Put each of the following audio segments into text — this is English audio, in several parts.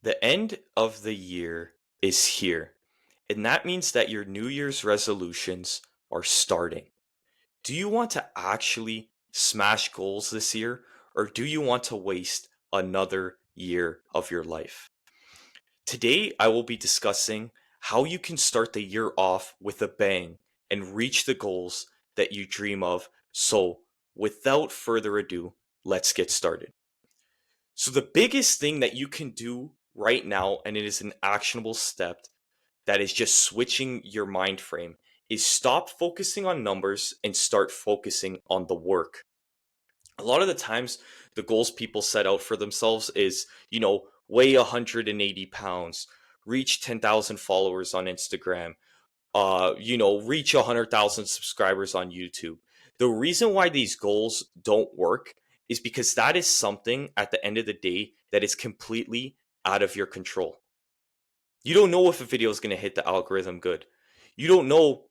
The end of the year is here, and that means that your New Year's resolutions are starting. Do you want to actually smash goals this year, or do you want to waste another year of your life? Today, I will be discussing how you can start the year off with a bang and reach the goals that you dream of. So, without further ado, let's get started. So, the biggest thing that you can do right now, and it is an actionable step that is just switching your mind frame, is stop focusing on numbers and start focusing on the work. A lot of the times, the goals people set out for themselves is, weigh 180 pounds, reach 10,000 followers on Instagram, reach 100,000 subscribers on YouTube. The reason why these goals don't work is because that is something at the end of the day that is completely out of your control. You don't know if a video is going to hit the algorithm good. You don't know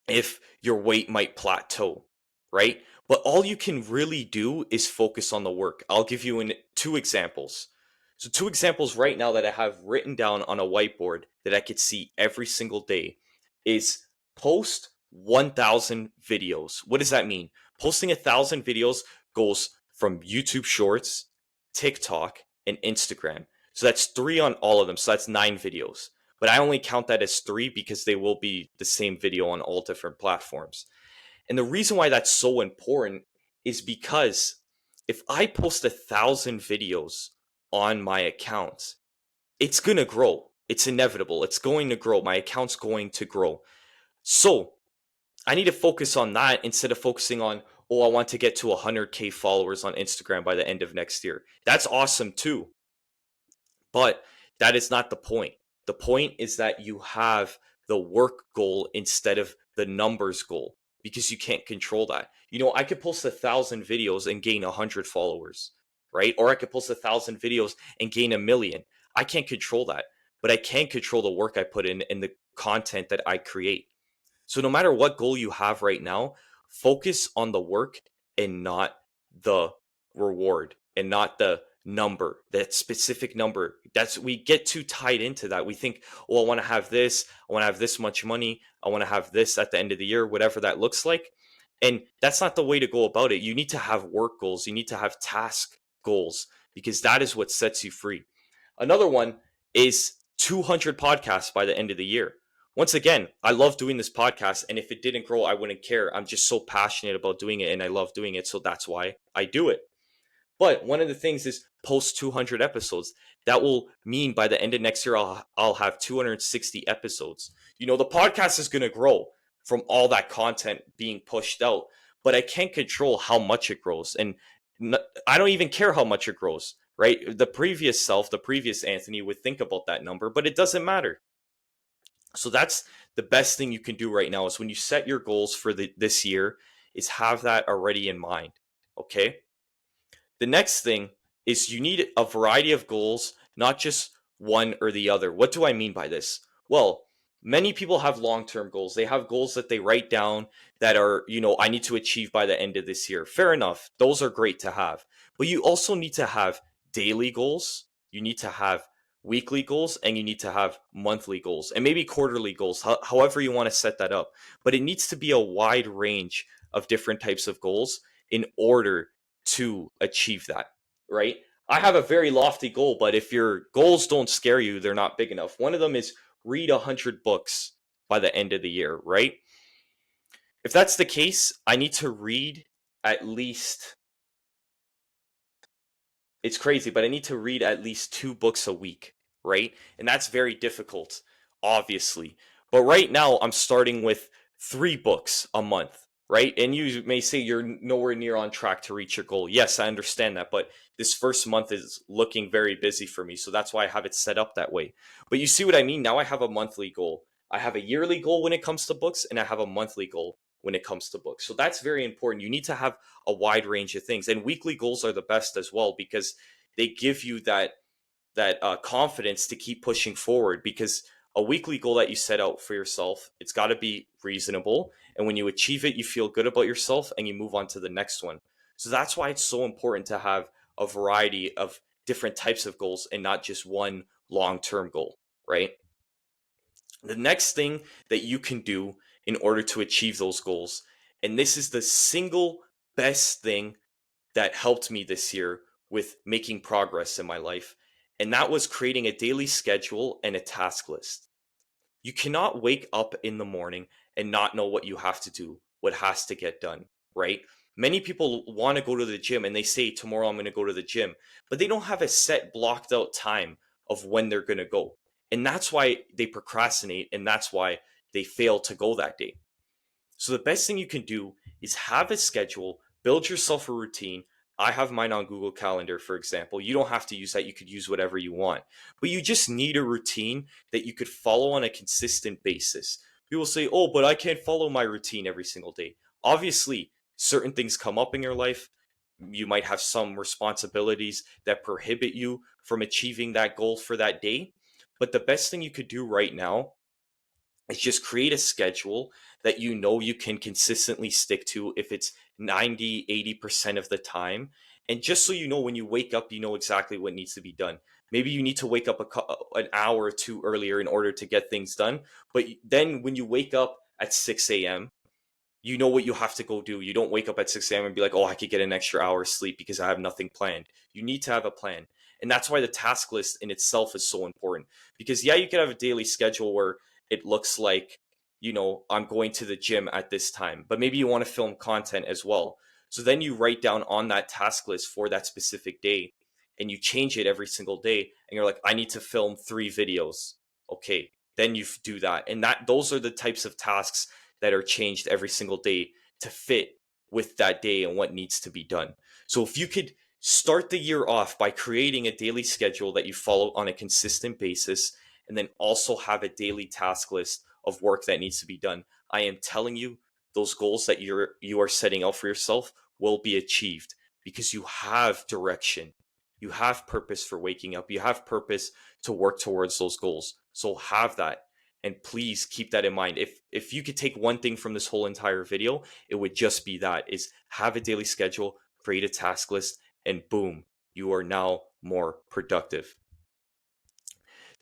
if your weight might plateau, right? But all you can really do is focus on the work. I'll give you two examples. So, two examples right now that I have written down on a whiteboard that I could see every single day is post 1,000 videos. What does that mean? Posting 1,000 videos goes from YouTube Shorts, TikTok, and Instagram. So that's three on all of them. So that's 9 videos, but I only count that as three because they will be the same video on all different platforms. And the reason why that's so important is because if I post 1,000 videos on my account, it's going to grow. It's inevitable. It's going to grow. My account's going to grow. So I need to focus on that instead of focusing on, oh, I want to get to 100K followers on Instagram by the end of next year. That's awesome too. But that is not the point. The point is that you have the work goal instead of the numbers goal because you can't control that. I could post 1,000 videos and gain 100 followers, right? Or I could post 1,000 videos and gain 1 million. I can't control that, but I can control the work I put in and the content that I create. So no matter what goal you have right now, focus on the work and not the reward and not the number, that specific number. That's we get too tied into that. We think, oh, I want to have this, I want to have this much money, I want to have this at the end of the year, whatever that looks like. And that's not the way to go about it. You need to have work goals, you need to have task goals because that is what sets you free. Another one is 200 podcasts by the end of the year. Once again, I love doing this podcast, and if it didn't grow, I wouldn't care. I'm just so passionate about doing it, and I love doing it, so that's why I do it. But one of the things is post 200 episodes. That will mean by the end of next year, I'll have 260 episodes. The podcast is going to grow from all that content being pushed out, but I can't control how much it grows. And I don't even care how much it grows, right? The previous self, the previous Anthony would think about that number, but it doesn't matter. So that's the best thing you can do right now is when you set your goals for this year is have that already in mind. Okay. The next thing is you need a variety of goals, not just one or the other. What do I mean by this? Well, many people have long-term goals. They have goals that they write down that are, I need to achieve by the end of this year. Fair enough. Those are great to have. But you also need to have daily goals. You need to have weekly goals and you need to have monthly goals and maybe quarterly goals, however you want to set that up. But it needs to be a wide range of different types of goals in order to achieve that, right? I have a very lofty goal, but if your goals don't scare you, they're not big enough. One of them is read 100 books by the end of the year, right? If that's the case, I need to read at least, it's crazy, but I need to read at least 2 books a week, right? And that's very difficult, obviously. But right now, I'm starting with 3 books a month, right? And you may say you're nowhere near on track to reach your goal. Yes, I understand that, but this first month is looking very busy for me. So that's why I have it set up that way. But you see what I mean? Now I have a monthly goal. I have a yearly goal when it comes to books, and I have a monthly goal when it comes to books. So that's very important. You need to have a wide range of things, and weekly goals are the best as well because they give you that confidence to keep pushing forward. Because a weekly goal that you set out for yourself, it's got to be reasonable, and when you achieve it, you feel good about yourself and you move on to the next one. So that's why it's so important to have a variety of different types of goals and not just one long-term goal, right? The next thing that you can do in order to achieve those goals, and this is the single best thing that helped me this year with making progress in my life, and that was creating a daily schedule and a task list. You cannot wake up in the morning and not know what you have to do, what has to get done, right? Many people want to go to the gym and they say, tomorrow I'm going to go to the gym, but they don't have a set blocked out time of when they're going to go. And that's why they procrastinate and that's why they fail to go that day. So the best thing you can do is have a schedule, build yourself a routine. I have mine on Google Calendar, for example. You don't have to use that. You could use whatever you want. But you just need a routine that you could follow on a consistent basis. People say, oh, but I can't follow my routine every single day. Obviously, certain things come up in your life. You might have some responsibilities that prohibit you from achieving that goal for that day. But the best thing you could do right now is just create a schedule that you know you can consistently stick to if it's 90-80% of the time. And just so you know, when you wake up, you know exactly what needs to be done. Maybe you need to wake up an hour or two earlier in order to get things done. But then when you wake up at 6 a.m., you know what you have to go do. You don't wake up at 6 a.m. and be like, oh, I could get an extra hour of sleep because I have nothing planned. You need to have a plan. And that's why the task list in itself is so important. Because, yeah, you could have a daily schedule where it looks like, I'm going to the gym at this time, but maybe you want to film content as well. So then you write down on that task list for that specific day and you change it every single day. And you're like, I need to film 3 videos. Okay. Then you do that. And those are the types of tasks that are changed every single day to fit with that day and what needs to be done. So if you could start the year off by creating a daily schedule that you follow on a consistent basis, and then also have a daily task list of work that needs to be done, I am telling you, those goals that you are setting out for yourself will be achieved because you have direction. You have purpose for waking up. You have purpose to work towards those goals. So have that. And please keep that in mind. If you could take one thing from this whole entire video, it would just be that is have a daily schedule, create a task list, and boom, you are now more productive.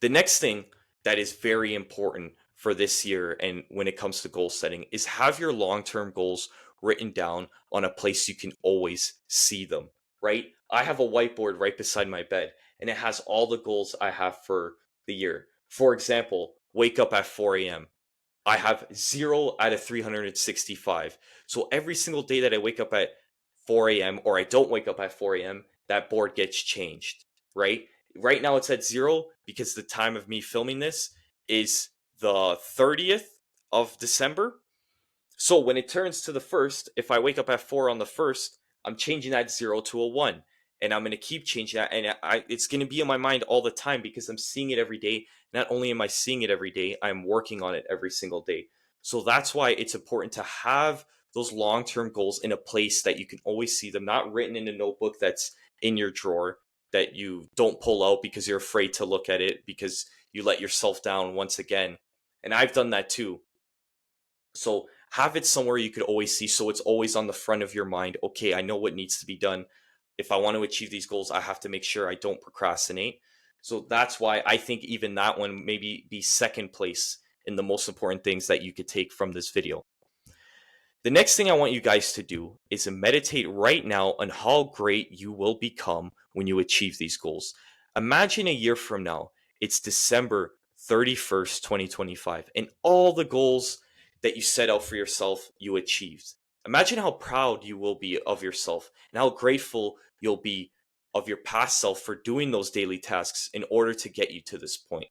The next thing that is very important for this year and when it comes to goal setting is have your long-term goals written down on a place you can always see them, right? I have a whiteboard right beside my bed and it has all the goals I have for the year. For example, wake up at 4 a.m. I have 0 out of 365. So every single day that I wake up at 4 a.m. or I don't wake up at 4 a.m., that board gets changed, right? Right now it's at 0 because the time of me filming this is the 30th of December. So when it turns to the 1st, if I wake up at 4 on the 1st, I'm changing that 0 to a 1. And I'm going to keep changing that. And it's going to be in my mind all the time because I'm seeing it every day. Not only am I seeing it every day, I'm working on it every single day. So that's why it's important to have those long-term goals in a place that you can always see them, not written in a notebook that's in your drawer that you don't pull out because you're afraid to look at it because you let yourself down once again. And I've done that too. So have it somewhere you could always see so it's always on the front of your mind. Okay, I know what needs to be done. If I want to achieve these goals, I have to make sure I don't procrastinate. So that's why I think even that one maybe be second place in the most important things that you could take from this video. The next thing I want you guys to do is to meditate right now on how great you will become when you achieve these goals. Imagine a year from now, it's December 31st, 2025, and all the goals that you set out for yourself you achieved. Imagine how proud you will be of yourself and how grateful you'll be of your past self for doing those daily tasks in order to get you to this point.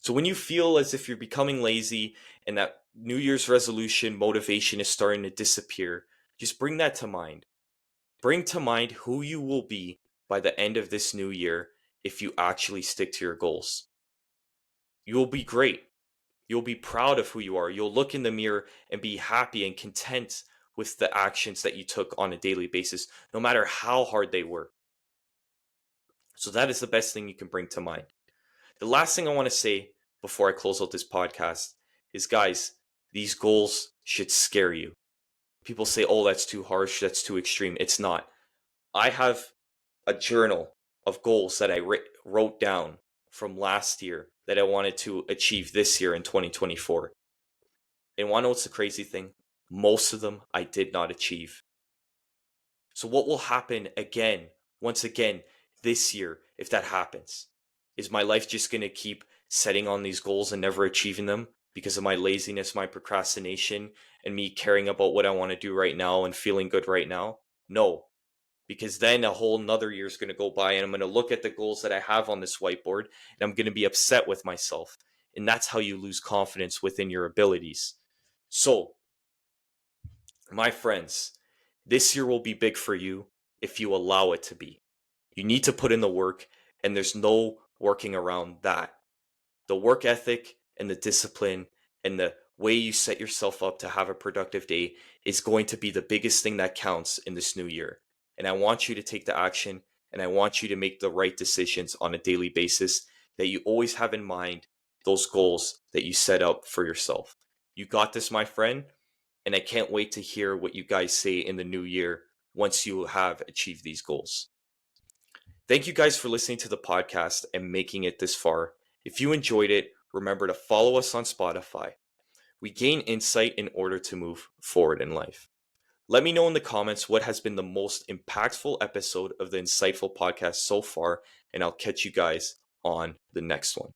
So when you feel as if you're becoming lazy and that New Year's resolution motivation is starting to disappear, just bring that to mind. Bring to mind who you will be by the end of this new year if you actually stick to your goals. You will be great. You'll be proud of who you are. You'll look in the mirror and be happy and content with the actions that you took on a daily basis, no matter how hard they were. So that is the best thing you can bring to mind. The last thing I want to say before I close out this podcast is, guys, these goals should scare you. People say, oh, that's too harsh, that's too extreme. It's not. I have a journal of goals that I wrote down from last year that I wanted to achieve this year in 2024. And want to know what's the crazy thing? Most of them I did not achieve. So, what will happen again, once again, this year, if that happens? Is my life just going to keep setting on these goals and never achieving them because of my laziness, my procrastination, and me caring about what I want to do right now and feeling good right now? No, because then a whole another year is going to go by and I'm going to look at the goals that I have on this whiteboard and I'm going to be upset with myself. And that's how you lose confidence within your abilities. So, my friends, this year will be big for you if you allow it to be. You need to put in the work, and there's no working around that. The work ethic and the discipline and the way you set yourself up to have a productive day is going to be the biggest thing that counts in this new year. And I want you to take the action and I want you to make the right decisions on a daily basis, that you always have in mind those goals that you set up for yourself. You got this, my friend. And I can't wait to hear what you guys say in the new year once you have achieved these goals. Thank you guys for listening to the podcast and making it this far. If you enjoyed it, remember to follow us on Spotify. We gain insight in order to move forward in life. Let me know in the comments what has been the most impactful episode of the Insightful podcast so far, and I'll catch you guys on the next one.